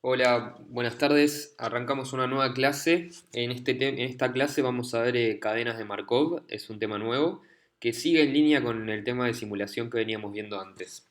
Hola, buenas tardes. Arrancamos una nueva clase. En esta clase vamos a ver cadenas de Markov. Es un tema nuevo que sigue en línea con el tema de simulación que veníamos viendo antes.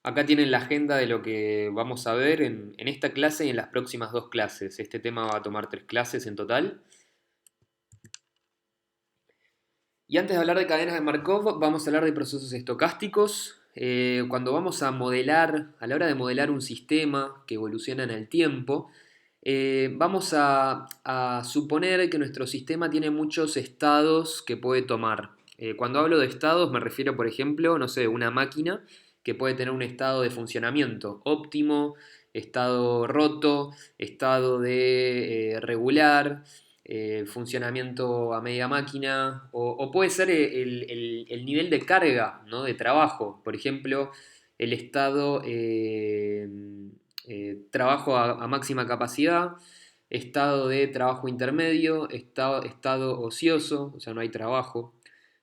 Acá tienen la agenda de lo que vamos a ver en esta clase y en las próximas dos clases. Este tema va a tomar tres clases en total. Y antes de hablar de cadenas de Markov, vamos a hablar de procesos estocásticos. Cuando vamos a modelar, a la hora de modelar un sistema que evoluciona en el tiempo, vamos a suponer que nuestro sistema tiene muchos estados que puede tomar. Cuando hablo de estados me refiero, por ejemplo, no sé, una máquina que puede tener un estado de funcionamiento óptimo, estado roto, estado de regular, funcionamiento a media máquina, o puede ser el nivel de carga, ¿no? De trabajo. Por ejemplo, el estado trabajo a máxima capacidad, estado de trabajo intermedio, estado ocioso, o sea, no hay trabajo.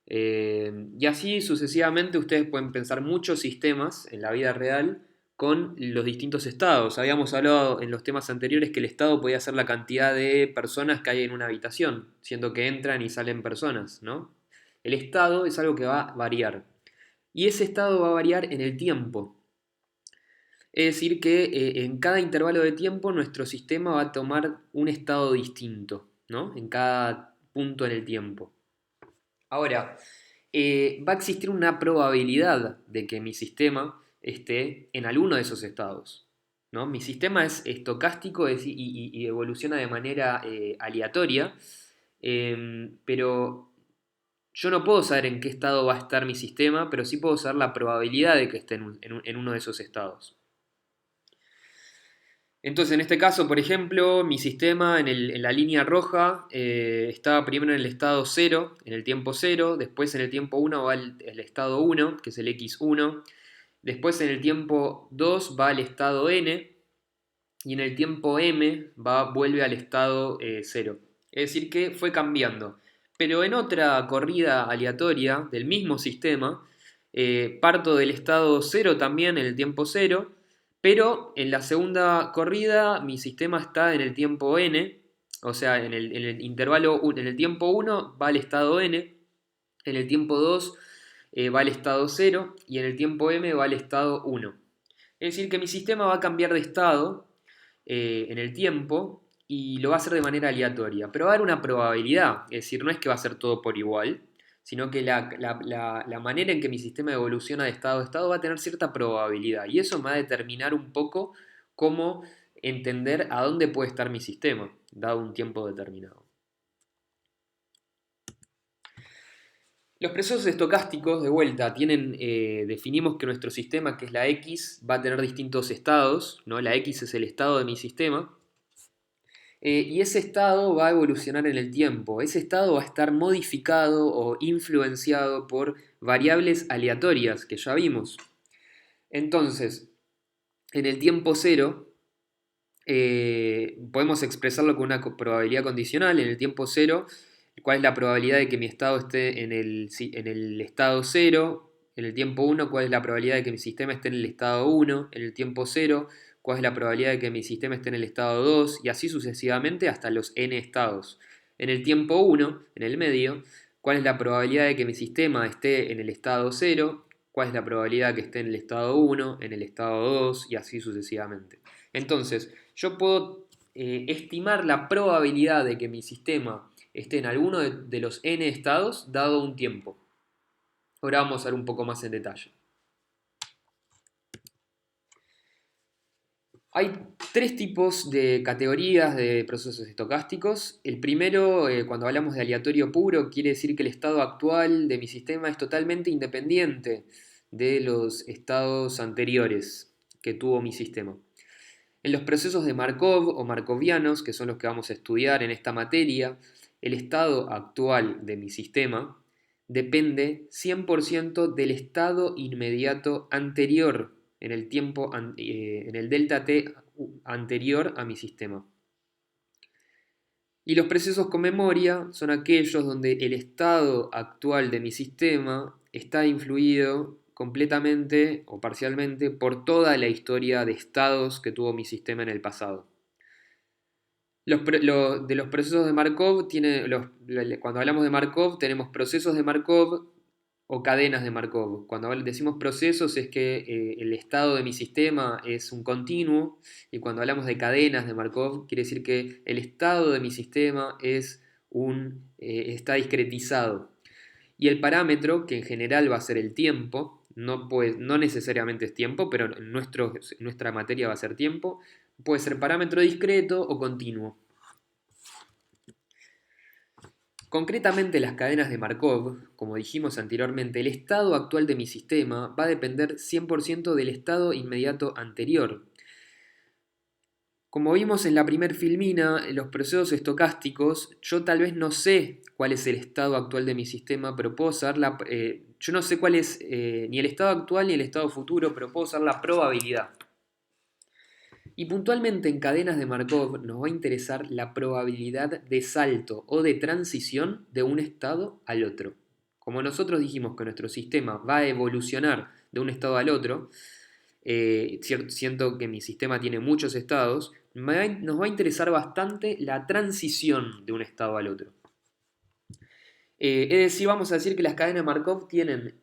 Y así sucesivamente ustedes pueden pensar muchos sistemas en la vida real con los distintos estados. Habíamos hablado en los temas anteriores que el estado podía ser la cantidad de personas que hay en una habitación, siendo que entran y salen personas, ¿no? El estado es algo que va a variar. Y ese estado va a variar en el tiempo. Es decir, que en cada intervalo de tiempo nuestro sistema va a tomar un estado distinto, ¿no? En cada punto en el tiempo. Ahora, va a existir una probabilidad de que mi sistema esté en alguno de esos estados, ¿no? Mi sistema es estocástico y evoluciona de manera aleatoria, pero yo no puedo saber en qué estado va a estar mi sistema, pero sí puedo saber la probabilidad de que esté en uno de esos estados. Entonces, en este caso, por ejemplo, mi sistema en la línea roja estaba primero en el estado cero, en el tiempo cero, después en el tiempo uno va el estado uno, que es el x1, después en el tiempo 2 va al estado n, y en el tiempo m vuelve al estado cero. Es decir, que fue cambiando. Pero en otra corrida aleatoria del mismo sistema, parto del estado cero también en el tiempo cero, pero en la segunda corrida mi sistema está en el tiempo n, o sea, en el intervalo, en el tiempo uno va al estado n, en el tiempo 2 va al estado cero y en el tiempo m va al estado uno. Es decir, que mi sistema va a cambiar de estado en el tiempo y lo va a hacer de manera aleatoria. Pero va a haber una probabilidad, es decir, no es que va a ser todo por igual, sino que la manera en que mi sistema evoluciona de estado a estado va a tener cierta probabilidad. Y eso me va a determinar un poco cómo entender a dónde puede estar mi sistema, dado un tiempo determinado. Los procesos estocásticos, de vuelta, definimos que nuestro sistema, que es la X, va a tener distintos estados, ¿no? La X es el estado de mi sistema, y ese estado va a evolucionar en el tiempo. Ese estado va a estar modificado o influenciado por variables aleatorias que ya vimos. Entonces, en el tiempo cero, podemos expresarlo con una probabilidad condicional. En el tiempo cero, cuál es la probabilidad de que mi estado esté en el estado cero. En el tiempo uno, cuál es la probabilidad de que mi sistema esté en el estado uno. En el tiempo cero, cuál es la probabilidad de que mi sistema esté en el estado 2 y así sucesivamente hasta los n estados. En el tiempo uno, en el medio, cuál es la probabilidad de que mi sistema esté en el estado cero, cuál es la probabilidad que esté en el estado uno, en el estado 2 y así sucesivamente. Entonces, yo puedo estimar la probabilidad de que mi sistema esté en alguno de los n estados dado un tiempo. Ahora vamos a ver un poco más en detalle. Hay tres tipos de categorías de procesos estocásticos. El primero, cuando hablamos de aleatorio puro, quiere decir que el estado actual de mi sistema es totalmente independiente de los estados anteriores que tuvo mi sistema. En los procesos de Markov o markovianos, que son los que vamos a estudiar en esta materia, el estado actual de mi sistema depende 100% del estado inmediato anterior en el tiempo, en el delta t anterior a mi sistema. Y los procesos con memoria son aquellos donde el estado actual de mi sistema está influido completamente o parcialmente por toda la historia de estados que tuvo mi sistema en el pasado. De los procesos de Markov, cuando hablamos de Markov, tenemos procesos de Markov o cadenas de Markov. Cuando decimos procesos es que el estado de mi sistema es un continuo, y cuando hablamos de cadenas de Markov, quiere decir que el estado de mi sistema está discretizado. Y el parámetro, que en general va a ser el tiempo, no necesariamente es tiempo, pero en nuestra materia va a ser tiempo, puede ser parámetro discreto o continuo. Concretamente, las cadenas de Markov, como dijimos anteriormente, el estado actual de mi sistema va a depender 100% del estado inmediato anterior. Como vimos en la primer filmina, en los procesos estocásticos, yo tal vez no sé cuál es el estado actual de mi sistema, pero puedo saber yo no sé cuál es ni el estado actual ni el estado futuro, pero puedo saber la probabilidad. Y puntualmente en cadenas de Markov nos va a interesar la probabilidad de salto o de transición de un estado al otro. Como nosotros dijimos que nuestro sistema va a evolucionar de un estado al otro, siento que mi sistema tiene muchos estados, nos va a interesar bastante la transición de un estado al otro. Es decir, vamos a decir que las cadenas de Markov tienen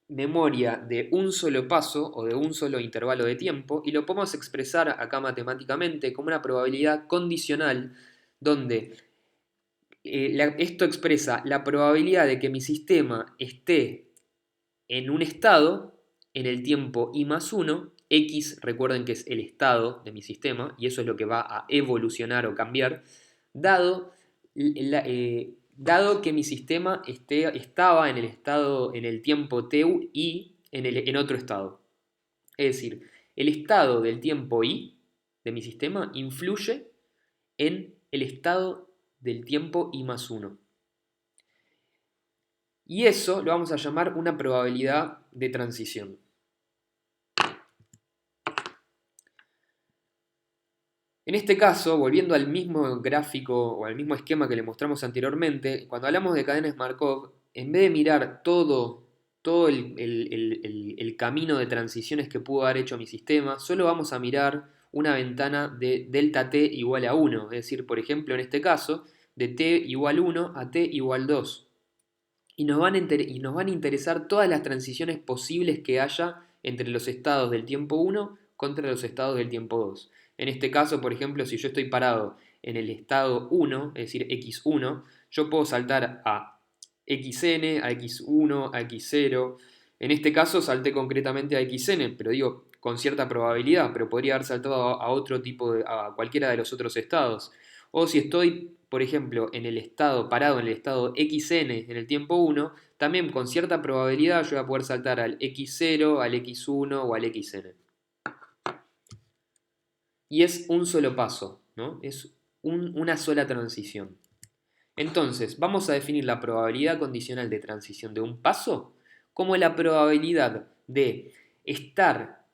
memoria de un solo paso o de un solo intervalo de tiempo, y lo podemos expresar acá matemáticamente como una probabilidad condicional donde esto expresa la probabilidad de que mi sistema esté en un estado en el tiempo i+1. X, recuerden que es el estado de mi sistema, y eso es lo que va a evolucionar o cambiar, dado, dado que mi sistema estaba en el estado, en el tiempo t y en otro estado. Es decir, el estado del tiempo i de mi sistema influye en el estado del tiempo i+1. Y eso lo vamos a llamar una probabilidad de transición. En este caso, volviendo al mismo gráfico o al mismo esquema que le mostramos anteriormente, cuando hablamos de cadenas Markov, en vez de mirar todo el camino de transiciones que pudo haber hecho mi sistema, solo vamos a mirar una ventana de delta t igual a 1. Es decir, por ejemplo, en este caso, de t igual 1 a t igual 2. Y nos van a interesar todas las transiciones posibles que haya entre los estados del tiempo 1 contra los estados del tiempo 2. En este caso, por ejemplo, si yo estoy parado en el estado 1, es decir, x1, yo puedo saltar a xn, a x1, a x0. En este caso salté concretamente a xn, pero digo con cierta probabilidad, pero podría haber saltado a otro tipo a cualquiera de los otros estados. O si estoy, por ejemplo, parado en el estado xn en el tiempo 1, también con cierta probabilidad yo voy a poder saltar al x0, al x1 o al xn. Y es un solo paso, ¿no? Es una sola transición. Entonces, vamos a definir la probabilidad condicional de transición de un paso como la probabilidad de estar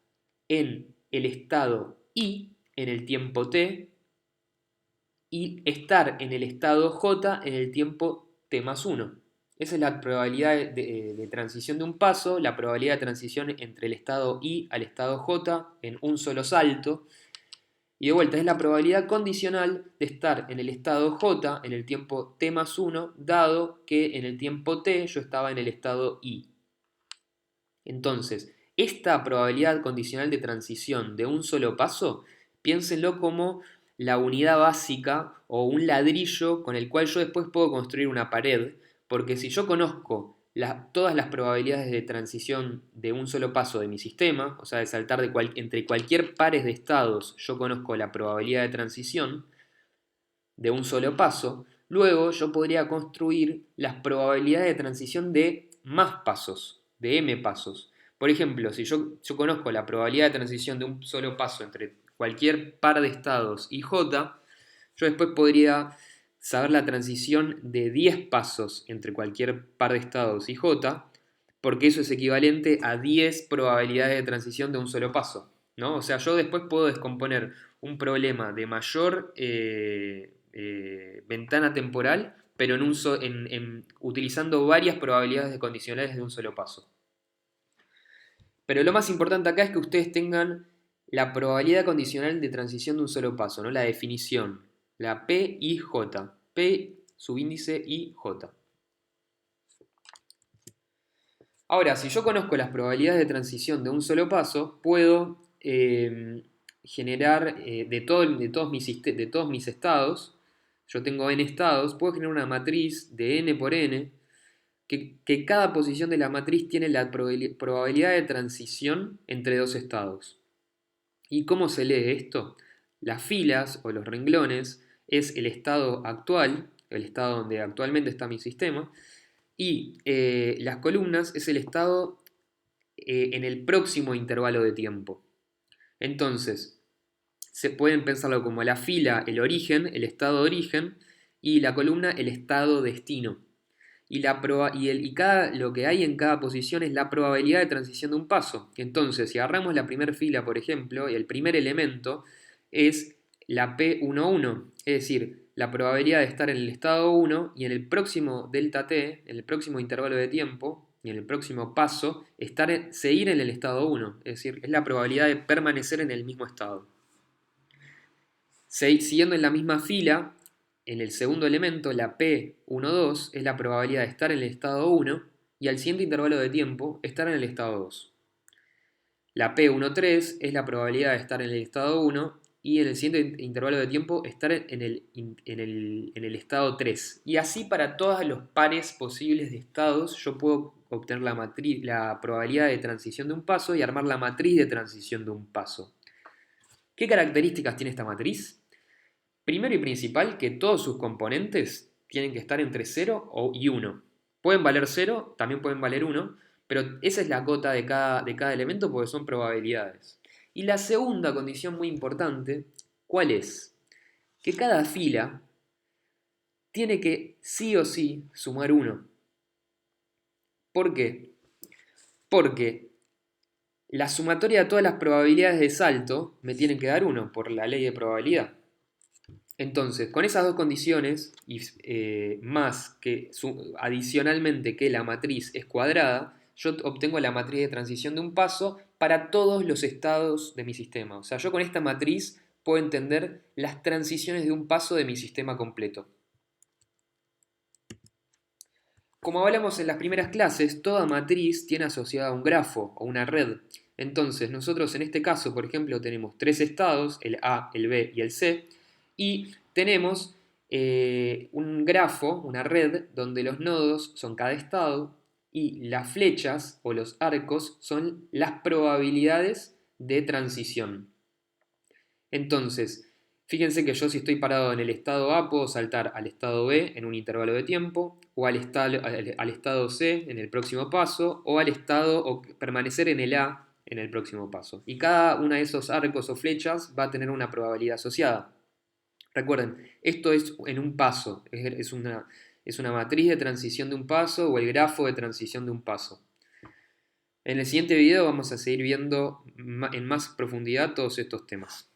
en el estado i en el tiempo t y estar en el estado j en el tiempo t+1. Esa es la probabilidad de transición de un paso, la probabilidad de transición entre el estado i al estado j en un solo salto. Y de vuelta, es la probabilidad condicional de estar en el estado j en el tiempo t+1, dado que en el tiempo t yo estaba en el estado i. Entonces, esta probabilidad condicional de transición de un solo paso, piénsenlo como la unidad básica o un ladrillo con el cual yo después puedo construir una pared, porque si yo conozco todas las probabilidades de transición de un solo paso de mi sistema, o sea, de saltar entre cualquier pares de estados, yo conozco la probabilidad de transición de un solo paso, luego yo podría construir las probabilidades de transición de más pasos, de m pasos. Por ejemplo, si yo conozco la probabilidad de transición de un solo paso entre cualquier par de estados y j, yo después podría saber la transición de 10 pasos entre cualquier par de estados y j, porque eso es equivalente a 10 probabilidades de transición de un solo paso, ¿no? O sea, yo después puedo descomponer un problema de mayor ventana temporal, pero utilizando varias probabilidades de condicionales de un solo paso. Pero lo más importante acá es que ustedes tengan la probabilidad condicional de transición de un solo paso, ¿no? La definición, la P y J. P subíndice y J. Ahora, si yo conozco las probabilidades de transición de un solo paso, puedo generar de todos mis estados, yo tengo n estados, puedo generar una matriz de n por n, que cada posición de la matriz tiene la probabilidad de transición entre dos estados. ¿Y cómo se lee esto? Las filas o los renglones es el estado actual, el estado donde actualmente está mi sistema, y las columnas es el estado en el próximo intervalo de tiempo. Entonces, se pueden pensarlo como la fila, el origen, el estado de origen, y la columna, el estado destino. Lo que hay en cada posición es la probabilidad de transición de un paso. Entonces, si agarramos la primera fila, por ejemplo, y el primer elemento es la P11, es decir, la probabilidad de estar en el estado 1 y en el próximo delta t, en el próximo intervalo de tiempo y en el próximo paso, seguir en el estado 1, es decir, es la probabilidad de permanecer en el mismo estado. Siguiendo en la misma fila, en el segundo elemento, la P12 es la probabilidad de estar en el estado 1 y al siguiente intervalo de tiempo estar en el estado 2. La P13 es la probabilidad de estar en el estado 1 y en el siguiente intervalo de tiempo estar en el estado 3. Y así para todos los pares posibles de estados yo puedo obtener la probabilidad de transición de un paso y armar la matriz de transición de un paso. ¿Qué características tiene esta matriz? Primero y principal, que todos sus componentes tienen que estar entre 0 y 1. Pueden valer 0, también pueden valer 1, pero esa es la cota de cada elemento porque son probabilidades. Y la segunda condición muy importante, ¿cuál es? Que cada fila tiene que sí o sí sumar 1. ¿Por qué? Porque la sumatoria de todas las probabilidades de salto me tienen que dar 1 por la ley de probabilidad. Entonces, con esas dos condiciones, y más que adicionalmente que la matriz es cuadrada, yo obtengo la matriz de transición de un paso para todos los estados de mi sistema. O sea, yo con esta matriz puedo entender las transiciones de un paso de mi sistema completo. Como hablamos en las primeras clases, toda matriz tiene asociada un grafo o una red. Entonces, nosotros en este caso, por ejemplo, tenemos tres estados, el A, el B y el C, y tenemos un grafo, una red, donde los nodos son cada estado y las flechas o los arcos son las probabilidades de transición. Entonces, fíjense que yo si estoy parado en el estado A puedo saltar al estado B en un intervalo de tiempo, o al estado C en el próximo paso, o permanecer en el A en el próximo paso. Y cada uno de esos arcos o flechas va a tener una probabilidad asociada. Recuerden, esto es en un paso, es una matriz de transición de un paso o el grafo de transición de un paso. En el siguiente video vamos a seguir viendo en más profundidad todos estos temas.